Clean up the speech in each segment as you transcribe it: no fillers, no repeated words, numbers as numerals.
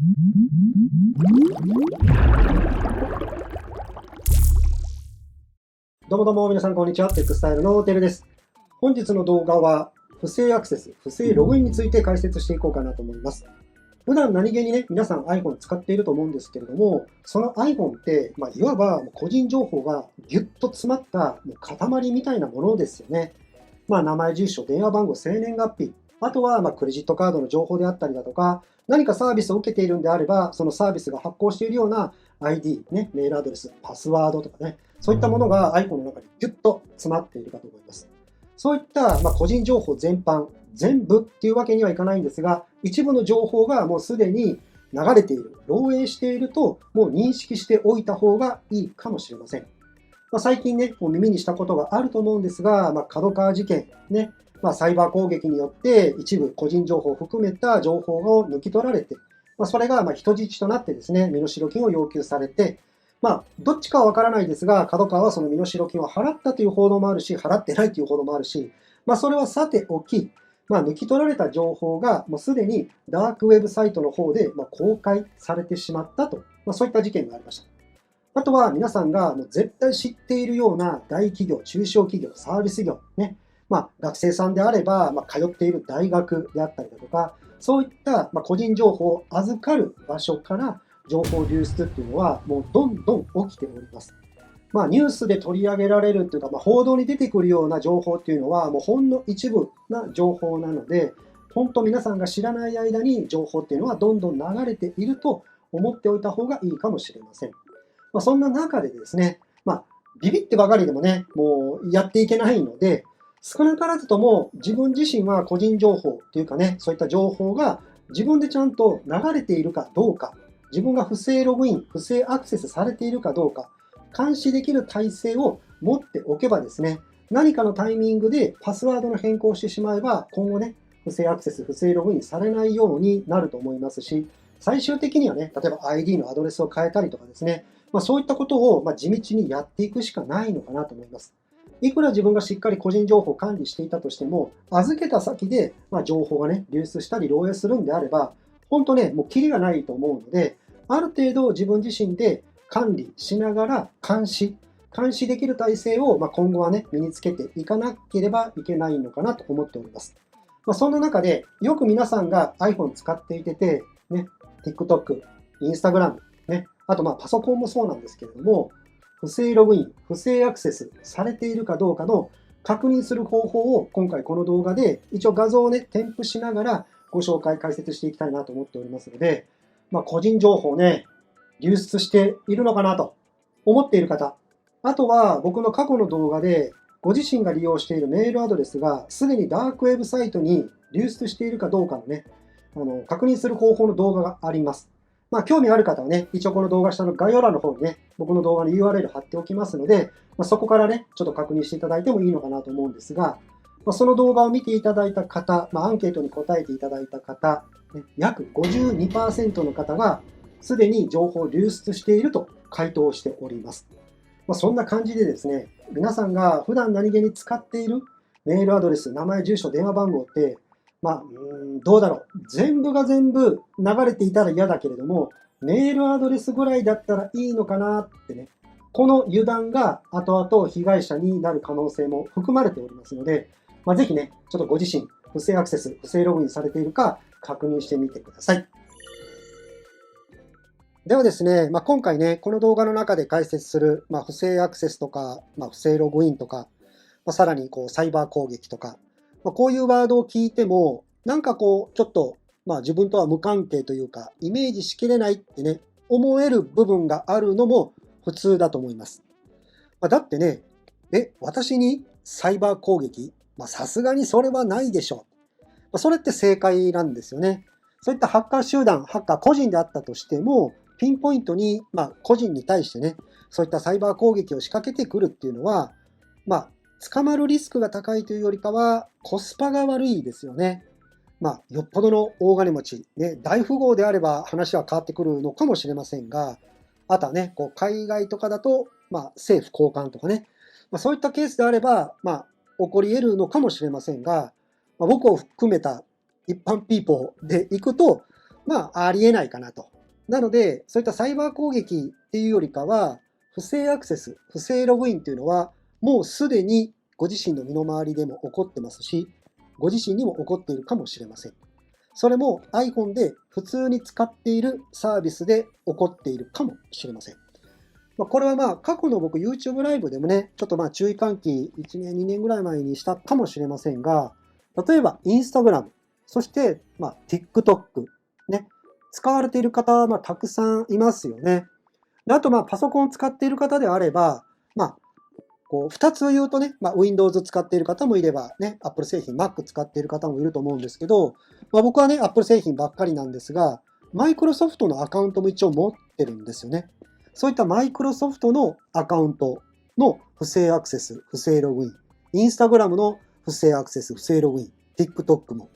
どうもどうも皆さんこんにちは。テックスタイルのてるです。本日の動画は不正アクセス、不正ログインについて解説していこうかなと思います。普段何気にね、皆さん iPhone 使っていると思うんですけれども、その iPhone って、いわば個人情報がギュッと詰まった塊みたいなものですよね。名前、住所、電話番号、生年月日、あとはクレジットカードの情報であったりだとか、何かサービスを受けているんであれば、そのサービスが発行しているような ID、ね、メールアドレス、パスワードとかね、そういったものが iPhone の中にギュッと詰まっているかと思います。そういった個人情報全般、全部っていうわけにはいかないんですが、一部の情報がもうすでに流れている、漏洩していると、もう認識しておいた方がいいかもしれません。最近ね、もう耳にしたことがあると思うんですが、角川事件、ね、サイバー攻撃によって一部個人情報を含めた情報を抜き取られて、それが人質となってですね、身代金を要求されて、どっちかはわからないですが、角川はその身代金を払ったという報道もあるし、払ってないという報道もあるし、それはさておき、抜き取られた情報がもうすでにダークウェブサイトの方で公開されてしまったと、そういった事件がありました。あとは皆さんがもう絶対知っているような大企業、中小企業、サービス業、ね、学生さんであれば、通っている大学であったりだとか、そういった個人情報を預かる場所から情報流出っていうのはもうどんどん起きております。ニュースで取り上げられるというか、報道に出てくるような情報っていうのはもうほんの一部な情報なので、本当皆さんが知らない間に情報っていうのはどんどん流れていると思っておいた方がいいかもしれません。そんな中でですね、ビビってばかりでもね、もうやっていけないので、少なからずとも自分自身は個人情報っていうかね、そういった情報が自分でちゃんと流れているかどうか、自分が不正ログイン、不正アクセスされているかどうか、監視できる体制を持っておけばですね、何かのタイミングでパスワードの変更をしてしまえば、今後ね、不正アクセス、不正ログインされないようになると思いますし、最終的にはね、例えば ID のアドレスを変えたりとかですね、そういったことを地道にやっていくしかないのかなと思います。いくら自分がしっかり個人情報を管理していたとしても、預けた先で情報がね、流出したり漏洩するんであれば、本当ね、もうキリがないと思うので、ある程度自分自身で管理しながら監視できる体制を今後はね、身につけていかなければいけないのかなと思っております。そんな中で、よく皆さんが iPhone 使っていて、ね、TikTok、Instagram、ね、あとパソコンもそうなんですけれども、不正ログイン、不正アクセスされているかどうかの確認する方法を今回この動画で一応画像をね、添付しながらご紹介、解説していきたいなと思っておりますので、個人情報ね、流出しているのかなと思っている方、あとは僕の過去の動画でご自身が利用しているメールアドレスがすでにダークウェブサイトに流出しているかどうかのね、確認する方法の動画があります。興味ある方はね、一応この動画下の概要欄の方にね、僕の動画の URL 貼っておきますので、そこからね、ちょっと確認していただいてもいいのかなと思うんですが、その動画を見ていただいた方、アンケートに答えていただいた方、約 52% の方がすでに情報流出していると回答しております。そんな感じでですね、皆さんが普段何気に使っているメールアドレス、名前、住所、電話番号って、どうだろう。全部が全部流れていたら嫌だけれども、メールアドレスぐらいだったらいいのかなってね、この油断が後々被害者になる可能性も含まれておりますので、ぜひね、ちょっとご自身、不正アクセス、不正ログインされているか確認してみてください。ではですね、今回ね、この動画の中で解説する、不正アクセスとか、不正ログインとか、さらにサイバー攻撃とか、こういうワードを聞いても、なんかちょっと、自分とは無関係というか、イメージしきれないってね、思える部分があるのも普通だと思います。だってね、私にサイバー攻撃さすがにそれはないでしょう。それって正解なんですよね。そういったハッカー集団、ハッカー個人であったとしても、ピンポイントに、個人に対してね、そういったサイバー攻撃を仕掛けてくるっていうのは、捕まるリスクが高いというよりかは、コスパが悪いですよね。よっぽどの大金持ち、ね、大富豪であれば話は変わってくるのかもしれませんが、あとはね、海外とかだと、政府高官とかね、そういったケースであれば、起こり得るのかもしれませんが、僕を含めた一般ピーポーで行くと、まあ、ありえないかなと。なので、そういったサイバー攻撃っていうよりかは、不正アクセス、不正ログインっていうのは、もうすでにご自身の身の回りでも起こってますし、ご自身にも起こっているかもしれません。それも iPhone で普通に使っているサービスで起こっているかもしれません。これはまあ過去の僕 YouTube ライブでもね、ちょっとまあ注意喚起1年、2年ぐらい前にしたかもしれませんが、例えば Instagram、そしてまあ TikTok、ね、使われている方はまあたくさんいますよね。であとまあパソコンを使っている方であれば、まあこう2つ言うとね、まあ、Windows 使っている方もいれば、ね、Apple 製品、Mac 使っている方もいると思うんですけど、まあ、僕はね、Apple 製品ばっかりなんですが、Microsoft のアカウントも一応持ってるんですよね。そういった Microsoft のアカウントの不正アクセス、不正ログイン、Instagram の不正アクセス、不正ログイン、TikTok も、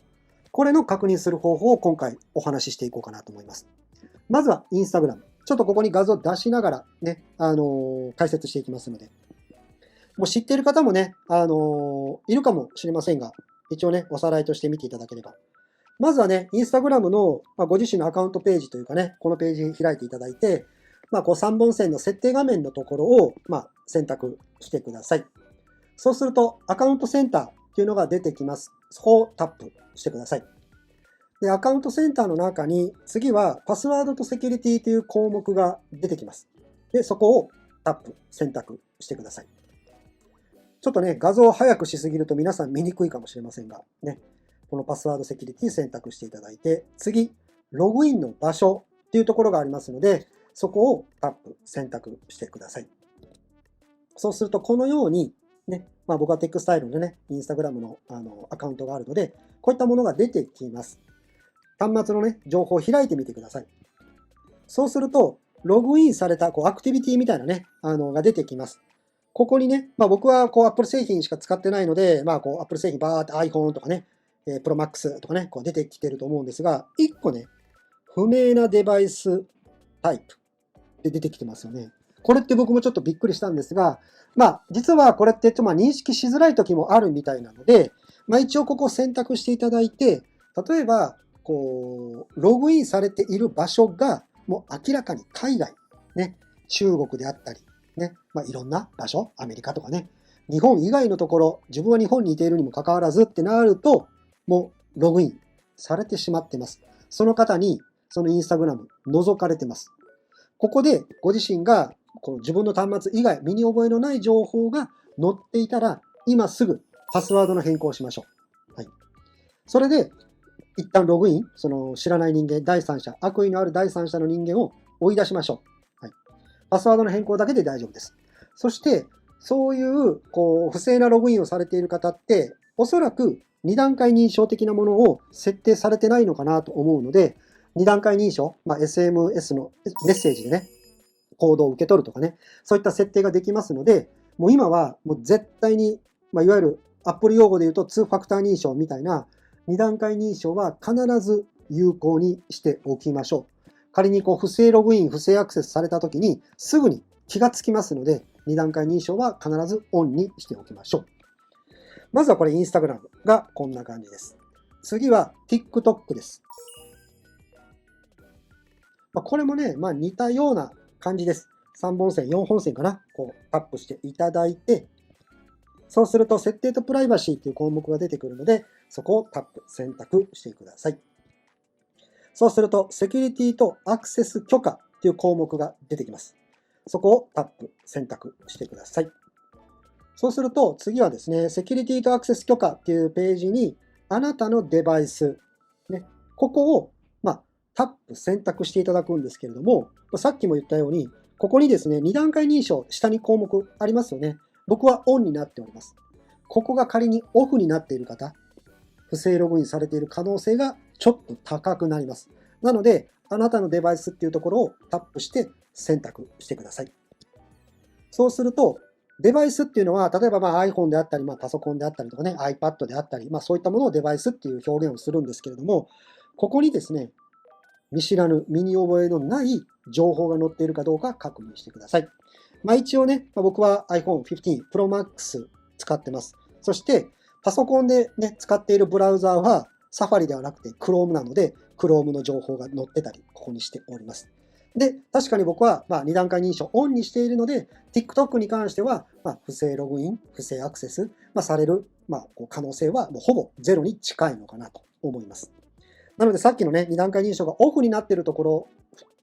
これの確認する方法を今回お話ししていこうかなと思います。まずは Instagram。ちょっとここに画像出しながらね、解説していきますので、もう知っている方もね、いるかもしれませんが、一応ね、おさらいとして見ていただければ。まずはね、インスタグラムの、ご自身のアカウントページというかね、このページ開いていただいて、こう3本線の設定画面のところを、選択してください。そうすると、アカウントセンターっていうのが出てきます。そこをタップしてください。で、アカウントセンターの中に、次はパスワードとセキュリティという項目が出てきます。で、そこをタップ、選択してください。ちょっとね、画像を早くしすぎると皆さん見にくいかもしれませんが、ね、このパスワードセキュリティ選択していただいて、次、ログインの場所っていうところがありますので、そこをタップ、選択してください。そうすると、このように、ね、僕はテックスタイルのね、インスタグラムのアカウントがあるので、こういったものが出てきます。端末のね、情報を開いてみてください。そうすると、ログインされたアクティビティみたいなね、が出てきます。ここにね、僕はApple 製品しか使ってないので、Apple 製品バーって iPhone とかね、Pro Max とかね、出てきてると思うんですが、1個ね、不明なデバイスタイプで出てきてますよね。これって僕もちょっとびっくりしたんですが、実はこれって認識しづらい時もあるみたいなので、一応ここを選択していただいて、例えば、ログインされている場所が、もう明らかに海外、ね、中国であったり、ね、いろんな場所、アメリカとかね、日本以外のところ、自分は日本にいているにもかかわらずってなると、もうログインされてしまってます。その方に、そのインスタグラム覗かれてます。ここでご自身がこの自分の端末以外、身に覚えのない情報が載っていたら、今すぐパスワードの変更をしましょう。はい。それで、一旦ログイン、その知らない人間、第三者、悪意のある第三者の人間を追い出しましょう。はい。パスワードの変更だけで大丈夫です。そして、そういう不正なログインをされている方って、おそらく2段階認証的なものを設定されてないのかなと思うので、2段階認証、SMS のメッセージでね、コードを受け取るとかね、そういった設定ができますので、もう今はもう絶対に、いわゆる Apple 用語で言うと2ファクター認証みたいな2段階認証は必ず有効にしておきましょう。仮に不正ログイン、不正アクセスされたときにすぐに気がつきますので、2段階認証は必ずオンにしておきましょう。まずはこれ Instagram がこんな感じです。次は TikTok です。これもね、似たような感じです。3本線、4本線かな。タップしていただいて、そうすると設定とプライバシーという項目が出てくるので、そこをタップ、選択してください。そうすると、セキュリティとアクセス許可という項目が出てきます。そこをタップ、選択してください。そうすると、次はですね、セキュリティとアクセス許可っていうページに、あなたのデバイス、ね、ここを、タップ、選択していただくんですけれども、さっきも言ったように、ここにですね、2段階認証、下に項目ありますよね。僕はオンになっております。ここが仮にオフになっている方、不正ログインされている可能性がちょっと高くなります。なので、あなたのデバイスっていうところをタップして選択してください。そうすると、デバイスっていうのは、例えばiPhone であったり、パソコンであったりとかね、iPad であったり、そういったものをデバイスっていう表現をするんですけれども、ここにですね、見知らぬ、身に覚えのない情報が載っているかどうか確認してください。一応ね、僕は iPhone 15 Pro Max 使ってます。そして、パソコンでね、使っているブラウザーは Safari ではなくて Chrome なので、Chrome の情報が載ってたり、ここにしております。で、確かに僕は2段階認証オンにしているので、TikTok に関しては不正ログイン、不正アクセスされる可能性はもうほぼゼロに近いのかなと思います。なのでさっきのね、2段階認証がオフになっているところ、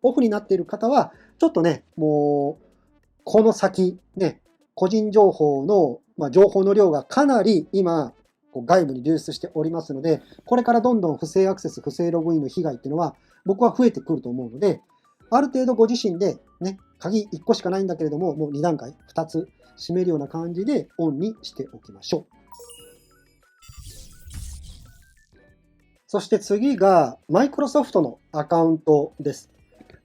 オフになっている方は、ちょっとね、もう、この先、ね、個人情報の、情報の量がかなり今、外部に流出しておりますので、これからどんどん不正アクセス、不正ログインの被害っていうのは、僕は増えてくると思うので、ある程度ご自身で、ね、鍵1個しかないんだけれども、もう2段階、2つ閉めるような感じでオンにしておきましょう。そして次が、マイクロソフトのアカウントです。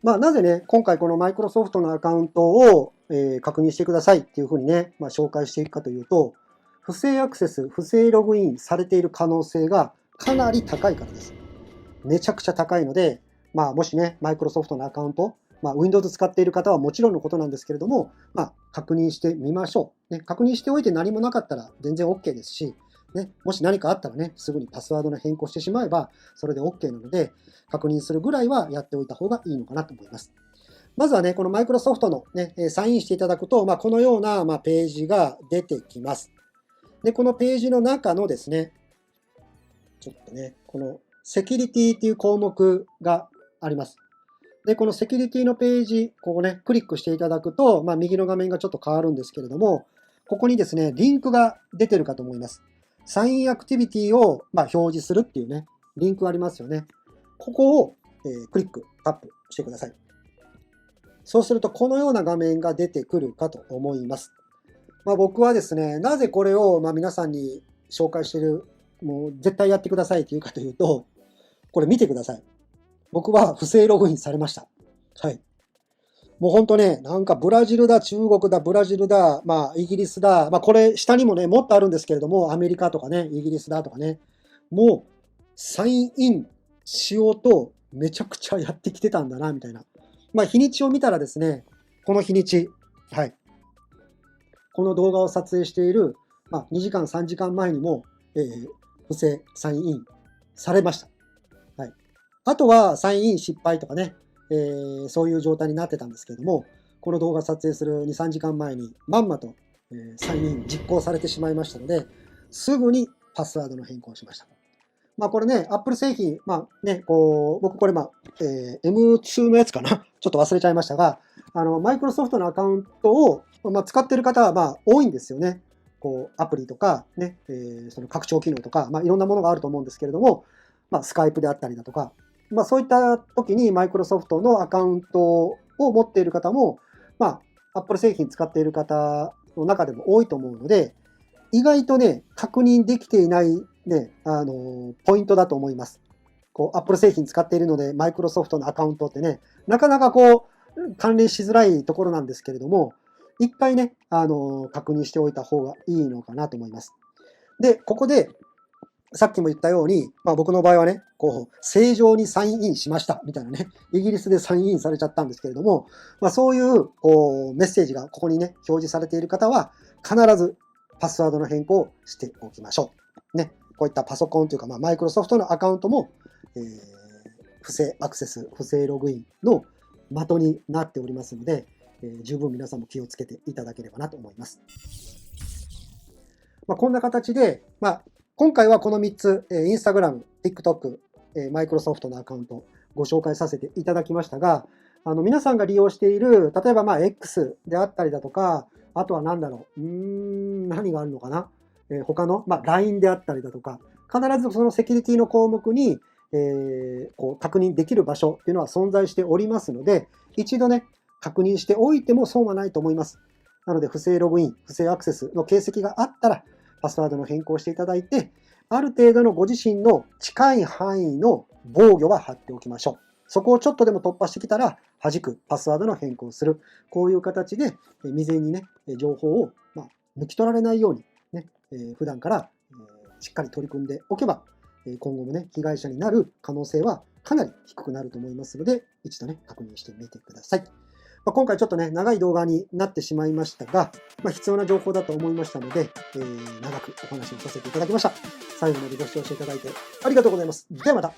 なぜね、今回このマイクロソフトのアカウントを、確認してくださいっていうふうにね、紹介していくかというと、不正アクセス、不正ログインされている可能性がかなり高いからです。めちゃくちゃ高いので、もしね、マイクロソフトのアカウント、Windows 使っている方はもちろんのことなんですけれども、確認してみましょう。ね、確認しておいて何もなかったら全然 OK ですし、ね、もし何かあったらね、すぐにパスワードの変更してしまえば、それで OK なので、確認するぐらいはやっておいた方がいいのかなと思います。まずはね、このマイクロソフトのね、サインしていただくと、このようなページが出てきます。で、このページの中のですね、ちょっとね、このセキュリティっていう項目があります。で、このセキュリティのページ、ここね、クリックしていただくと、右の画面がちょっと変わるんですけれども、ここにですね、リンクが出てるかと思います。サインアクティビティを表示するっていうね、リンクありますよね。ここを、クリック、タップしてください。そうすると、このような画面が出てくるかと思います。僕はですね、なぜこれを皆さんに紹介している、もう絶対やってくださいというかというと、これ見てください。僕は不正ログインされました。はい。もうほんとね、なんかブラジルだ、中国だ、ブラジルだ、イギリスだ、これ下にもね、もっとあるんですけれども、アメリカとかね、イギリスだとかね、もうサインインしようとめちゃくちゃやってきてたんだな、みたいな。日にちを見たらですね、この日にち、はい。この動画を撮影している、2時間、3時間前にも、不正サインインされました。はい。あとは、サインイン失敗とかね、そういう状態になってたんですけれども、この動画撮影する2、3時間前に、まんまと、サインイン実行されてしまいましたので、すぐにパスワードの変更をしました。これね、Apple 製品、僕これM2 のやつかなちょっと忘れちゃいましたが、マイクロソフトのアカウントを、使ってる方は多いんですよね。アプリとか、ね、その拡張機能とか、いろんなものがあると思うんですけれども、スカイプであったりだとか、そういった時にマイクロソフトのアカウントを持っている方も、Apple 製品使っている方の中でも多いと思うので、意外とね、確認できていないね、ポイントだと思います。Apple 製品使っているので、マイクロソフトのアカウントってね、なかなか関連しづらいところなんですけれども、一回ね、確認しておいた方がいいのかなと思います。で、ここで、さっきも言ったように、僕の場合はね、正常にサインインしました、みたいなね、イギリスでサインインされちゃったんですけれども、そういう、メッセージがここにね、表示されている方は、必ずパスワードの変更をしておきましょう。ね、こういったパソコンというか、マイクロソフトのアカウントも、不正アクセス、不正ログインの的になっておりますので、十分皆さんも気をつけていただければなと思います。こんな形で、今回はこの3つ、Instagram、TikTok、マイクロソフトのアカウントご紹介させていただきましたが、皆さんが利用している、例えばX であったりだとか、あとは何だろう、何があるのかな、他の、LINE であったりだとか、必ずそのセキュリティの項目に、確認できる場所っていうのは存在しておりますので、一度ね、確認しておいても損はないと思います。なので、不正ログイン、不正アクセスの形跡があったら、パスワードの変更をしていただいて、ある程度のご自身の近い範囲の防御は貼っておきましょう。そこをちょっとでも突破してきたら、弾く、パスワードの変更をする。こういう形で、未然にね、情報を、抜き取られないように、ね、普段から、しっかり取り組んでおけば、今後もね、被害者になる可能性はかなり低くなると思いますので、一度ね、確認してみてください。今回ちょっとね、長い動画になってしまいましたが、必要な情報だと思いましたので、長くお話をさせていただきました。最後までご視聴していただいてありがとうございます。ではまた。